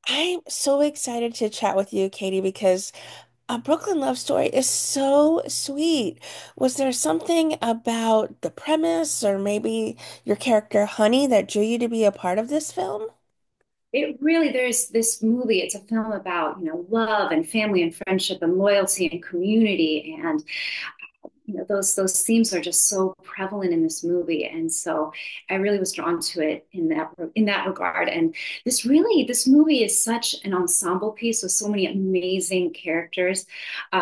I'm so excited to chat with you, Katie, because A Brooklyn Love Story is so sweet. Was there something about the premise or maybe your character Honey that drew you to be a part of this film? It really, there's this movie, it's a film about, love and family and friendship and loyalty and community. And, those themes are just so prevalent in this movie. And so I really was drawn to it in that regard. And this movie is such an ensemble piece with so many amazing characters,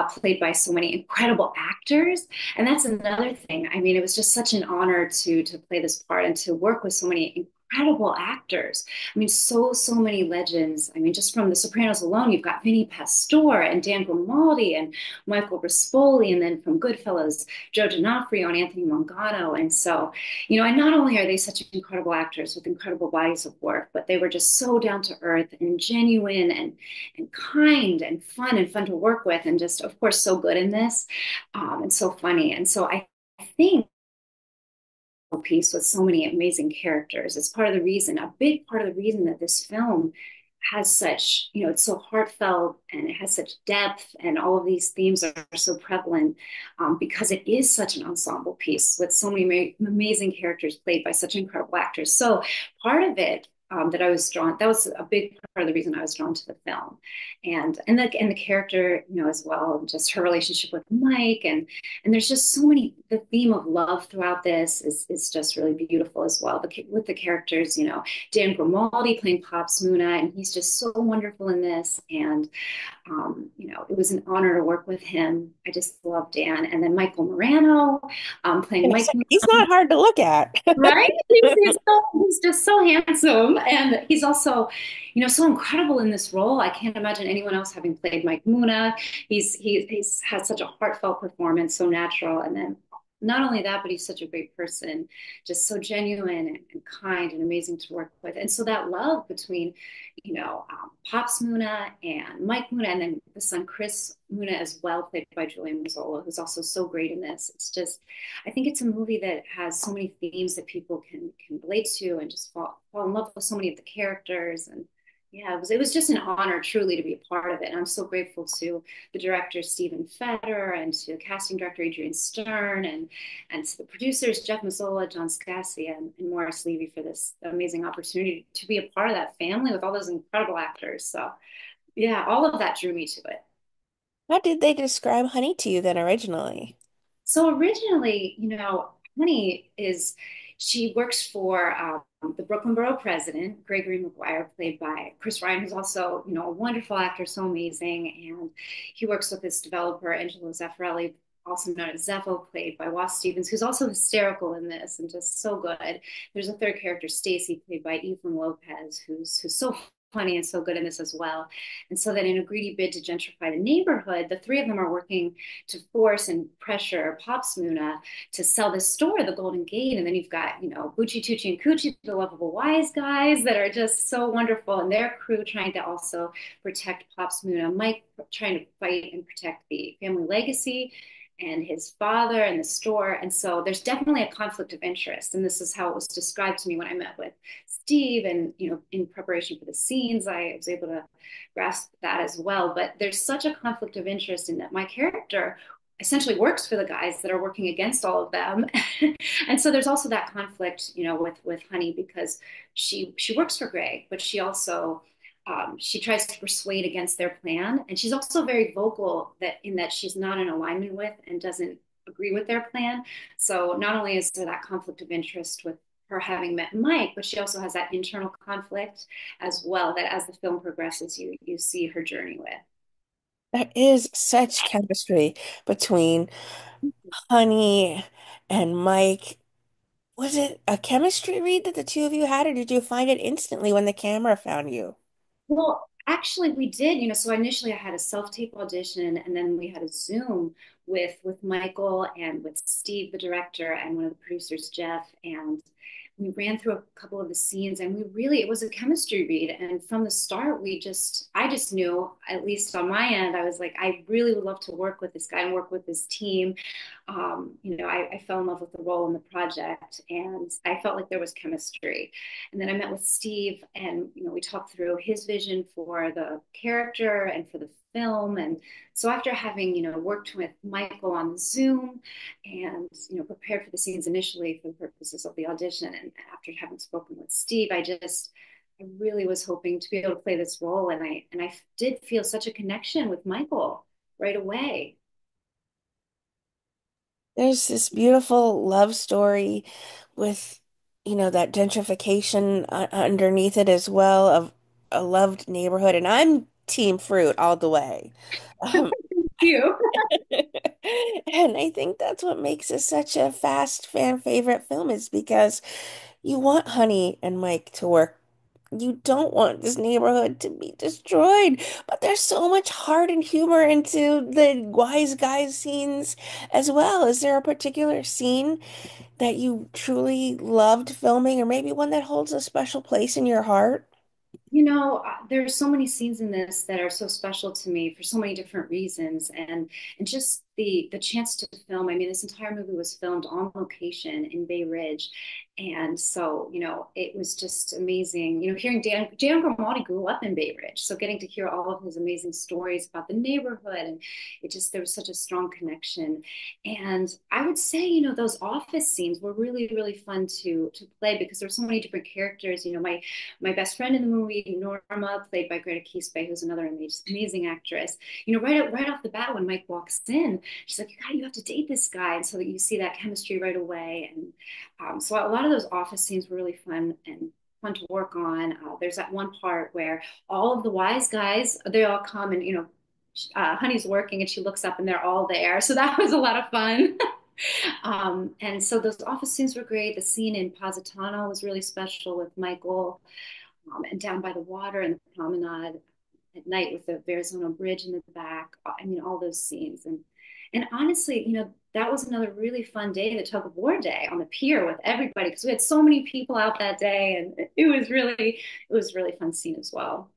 played by so many incredible actors. And that's another thing. I mean, it was just such an honor to play this part and to work with so many incredible actors. I mean, so many legends. I mean, just from The Sopranos alone, you've got Vinnie Pastore and Dan Grimaldi and Michael Rispoli, and then from Goodfellas, Joe D'Onofrio and Anthony Mangano. And so, and not only are they such incredible actors with incredible bodies of work, but they were just so down to earth and genuine and kind and fun to work with, and just, of course, so good in this, and so funny. And so I think piece with so many amazing characters. It's part of the reason, a big part of the reason that this film has such, it's so heartfelt and it has such depth, and all of these themes are so prevalent, because it is such an ensemble piece with so many amazing characters played by such incredible actors. So part of it, that was a big part of the reason I was drawn to the film, and the character, as well, just her relationship with Mike, and there's just so many. The theme of love throughout this is just really beautiful as well. With the characters, Dan Grimaldi playing Pops Muna, and he's just so wonderful in this. And it was an honor to work with him. I just love Dan. And then Michael Morano, playing Mike. He's not hard to look at. Right? He's just so handsome. And he's also, so incredible in this role. I can't imagine anyone else having played Mike Muna. He's had such a heartfelt performance, so natural. And then not only that, but he's such a great person, just so genuine and kind and amazing to work with. And so that love between, Pops Muna and Mike Muna, and then the son Chris Muna as well, played by Julian Mazzola, who's also so great in this. It's just, I think it's a movie that has so many themes that people can relate to, and just fall in love with so many of the characters. And yeah, it was just an honor truly to be a part of it. And I'm so grateful to the director Stephen Feder, and to casting director Adrian Stern, and to the producers Jeff Mazzola, John Scassi, and Morris Levy for this amazing opportunity to be a part of that family with all those incredible actors. So yeah, all of that drew me to it. How did they describe Honey to you then originally? So originally, Honey she works for, the Brooklyn Borough President, Gregory Maguire, played by Chris Ryan, who's also, a wonderful actor, so amazing. And he works with this developer, Angelo Zeffirelli, also known as Zeffo, played by Wes Stevens, who's also hysterical in this and just so good. There's a third character, Stacy, played by Evelyn Lopez, who's so funny and so good in this as well. And so that in a greedy bid to gentrify the neighborhood, the three of them are working to force and pressure Pops Muna to sell this store, the Golden Gate. And then you've got, Bucci, Tucci, and Coochie, the lovable wise guys that are just so wonderful, and their crew trying to also protect Pops Muna, Mike trying to fight and protect the family legacy, and his father and the store. And so there's definitely a conflict of interest. And this is how it was described to me when I met with Steve. And, in preparation for the scenes, I was able to grasp that as well. But there's such a conflict of interest in that my character essentially works for the guys that are working against all of them. And so there's also that conflict, with Honey, because she works for Greg, but she tries to persuade against their plan, and she's also very vocal that she's not in alignment with and doesn't agree with their plan. So not only is there that conflict of interest with her having met Mike, but she also has that internal conflict as well, that as the film progresses, you see her journey with. There is such chemistry between Honey and Mike. Was it a chemistry read that the two of you had, or did you find it instantly when the camera found you? Well, actually, we did. So initially I had a self-tape audition, and then we had a Zoom with Michael and with Steve, the director, and one of the producers, Jeff, and we ran through a couple of the scenes, and it was a chemistry read. And from the start, I just knew, at least on my end, I was like, I really would love to work with this guy and work with this team. I fell in love with the role in the project, and I felt like there was chemistry. And then I met with Steve, and we talked through his vision for the character and for the film. And so after having worked with Michael on Zoom and prepared for the scenes initially for the purposes of the audition, and after having spoken with Steve, I really was hoping to be able to play this role, and I did feel such a connection with Michael right away. There's this beautiful love story with, that gentrification underneath it as well of a loved neighborhood. And I'm team fruit all the way. Um, You. and I think that's what makes it such a fast fan favorite film is because you want Honey and Mike to work. You don't want this neighborhood to be destroyed, but there's so much heart and humor into the wise guys scenes as well. Is there a particular scene that you truly loved filming, or maybe one that holds a special place in your heart? There's so many scenes in this that are so special to me for so many different reasons, and just the chance to film. I mean, this entire movie was filmed on location in Bay Ridge, and so it was just amazing. Hearing Dan Grimaldi grew up in Bay Ridge, so getting to hear all of his amazing stories about the neighborhood, and there was such a strong connection. And I would say, those office scenes were really, really fun to play because there were so many different characters. My best friend in the movie, Norma, played by Greta Kispe, who's another amazing actress. Right off the bat, when Mike walks in, she's like, you have to date this guy," and so that you see that chemistry right away. And so a lot of those office scenes were really fun and fun to work on. There's that one part where all of the wise guys, they all come and Honey's working and she looks up and they're all there. So that was a lot of fun. And so those office scenes were great. The scene in Positano was really special with Michael, and down by the water and the promenade at night with the Verrazano Bridge in the back. I mean, all those scenes. And honestly, that was another really fun day, the tug of war day on the pier with everybody, because we had so many people out that day, and it was really fun scene as well.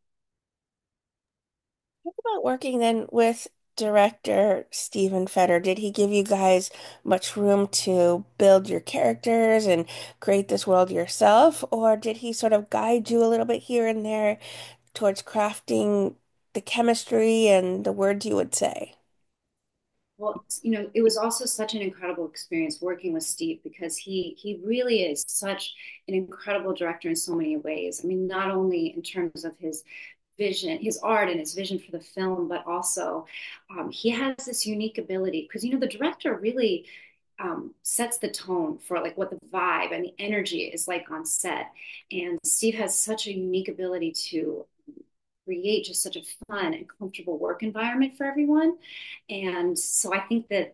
What about working then with director Stephen Feder? Did he give you guys much room to build your characters and create this world yourself, or did he sort of guide you a little bit here and there towards crafting the chemistry and the words you would say? Well, it was also such an incredible experience working with Steve because he really is such an incredible director in so many ways. I mean, not only in terms of his vision, his art and his vision for the film, but also he has this unique ability because the director really sets the tone for like what the vibe and the energy is like on set. And Steve has such a unique ability to create just such a fun and comfortable work environment for everyone. And so I think that,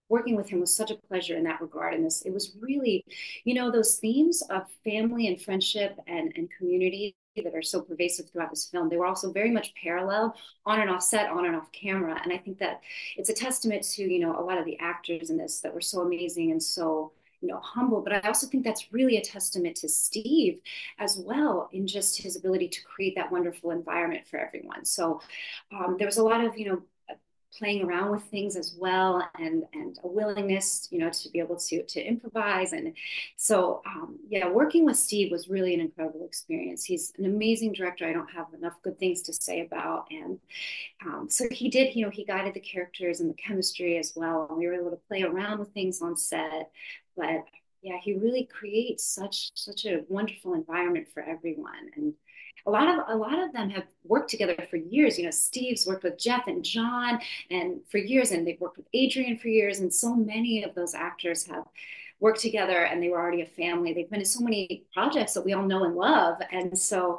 working with him was such a pleasure in that regard. And it was really, those themes of family and friendship and community that are so pervasive throughout this film, they were also very much parallel on and off set, on and off camera. And I think that it's a testament to, a lot of the actors in this that were so amazing and so humble. But I also think that's really a testament to Steve as well in just his ability to create that wonderful environment for everyone. So there was a lot of playing around with things as well, and a willingness to be able to improvise. And so yeah, working with Steve was really an incredible experience. He's an amazing director. I don't have enough good things to say about. And so he did, he guided the characters and the chemistry as well, and we were able to play around with things on set. But yeah, he really creates such a wonderful environment for everyone. And a lot of them have worked together for years. Steve's worked with Jeff and John and for years, and they've worked with Adrian for years. And so many of those actors have worked together, and they were already a family. They've been in so many projects that we all know and love. And so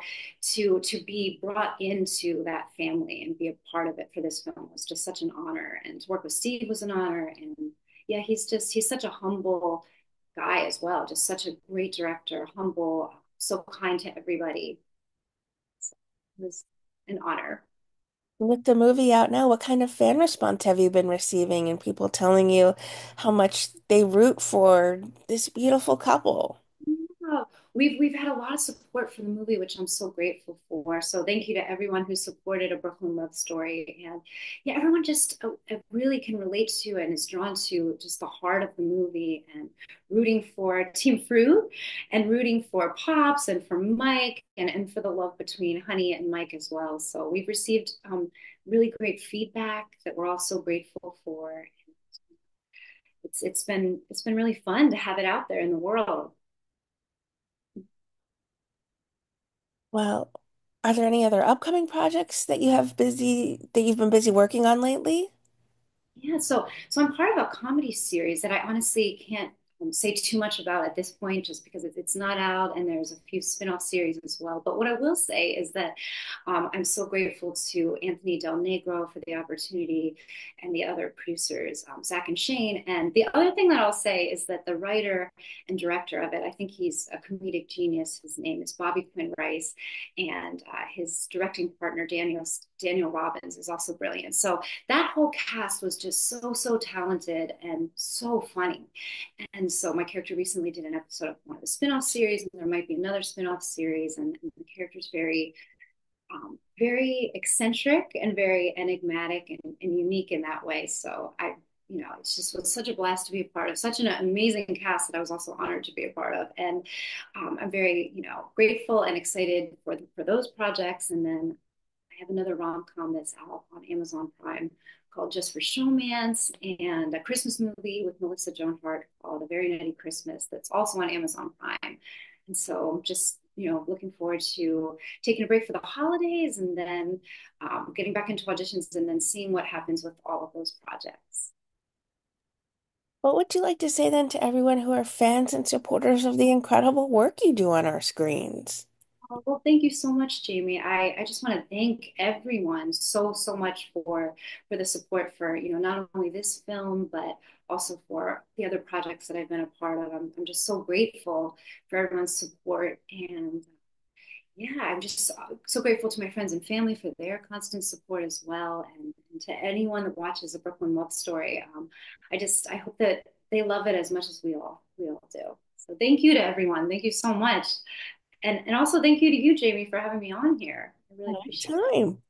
to be brought into that family and be a part of it for this film was just such an honor. And to work with Steve was an honor. And yeah, he's such a humble guy as well, just such a great director, humble, so kind to everybody. So it was an honor. With the movie out now, what kind of fan response have you been receiving and people telling you how much they root for this beautiful couple? Yeah. we've had a lot of support for the movie, which I'm so grateful for. So thank you to everyone who supported A Brooklyn Love Story. And yeah, everyone just really can relate to and is drawn to just the heart of the movie and rooting for Team Fruit and rooting for Pops and for Mike and for the love between Honey and Mike as well. So we've received really great feedback that we're all so grateful for. It's been really fun to have it out there in the world. Well, are there any other upcoming projects that you've been busy working on lately? Yeah, so I'm part of a comedy series that I honestly can't say too much about at this point, just because it's not out, and there's a few spin-off series as well. But what I will say is that I'm so grateful to Anthony Del Negro for the opportunity, and the other producers, Zach and Shane. And the other thing that I'll say is that the writer and director of it, I think he's a comedic genius. His name is Bobby Quinn Rice, and his directing partner Daniel Robbins is also brilliant. So that whole cast was just so talented and so funny. And so my character recently did an episode of one of the spin-off series, and there might be another spin-off series, and the character's very eccentric and very enigmatic and unique in that way. So it just was such a blast to be a part of such an amazing cast that I was also honored to be a part of. And I'm very, grateful and excited for those projects. And then I have another rom-com that's out on Amazon Prime called Just for Showmance, and a Christmas movie with Melissa Joan Hart called A Very Nutty Christmas that's also on Amazon Prime. And so I'm just, looking forward to taking a break for the holidays and then getting back into auditions and then seeing what happens with all of those projects. What would you like to say then to everyone who are fans and supporters of the incredible work you do on our screens? Oh, well, thank you so much, Jamie. I just want to thank everyone so much for the support for, not only this film, but also for the other projects that I've been a part of. I'm just so grateful for everyone's support. And yeah, I'm just so grateful to my friends and family for their constant support as well. And to anyone that watches A Brooklyn Love Story, I hope that they love it as much as we all do. So thank you to everyone. Thank you so much. And also thank you to you, Jamie, for having me on here. I really appreciate it. Anytime.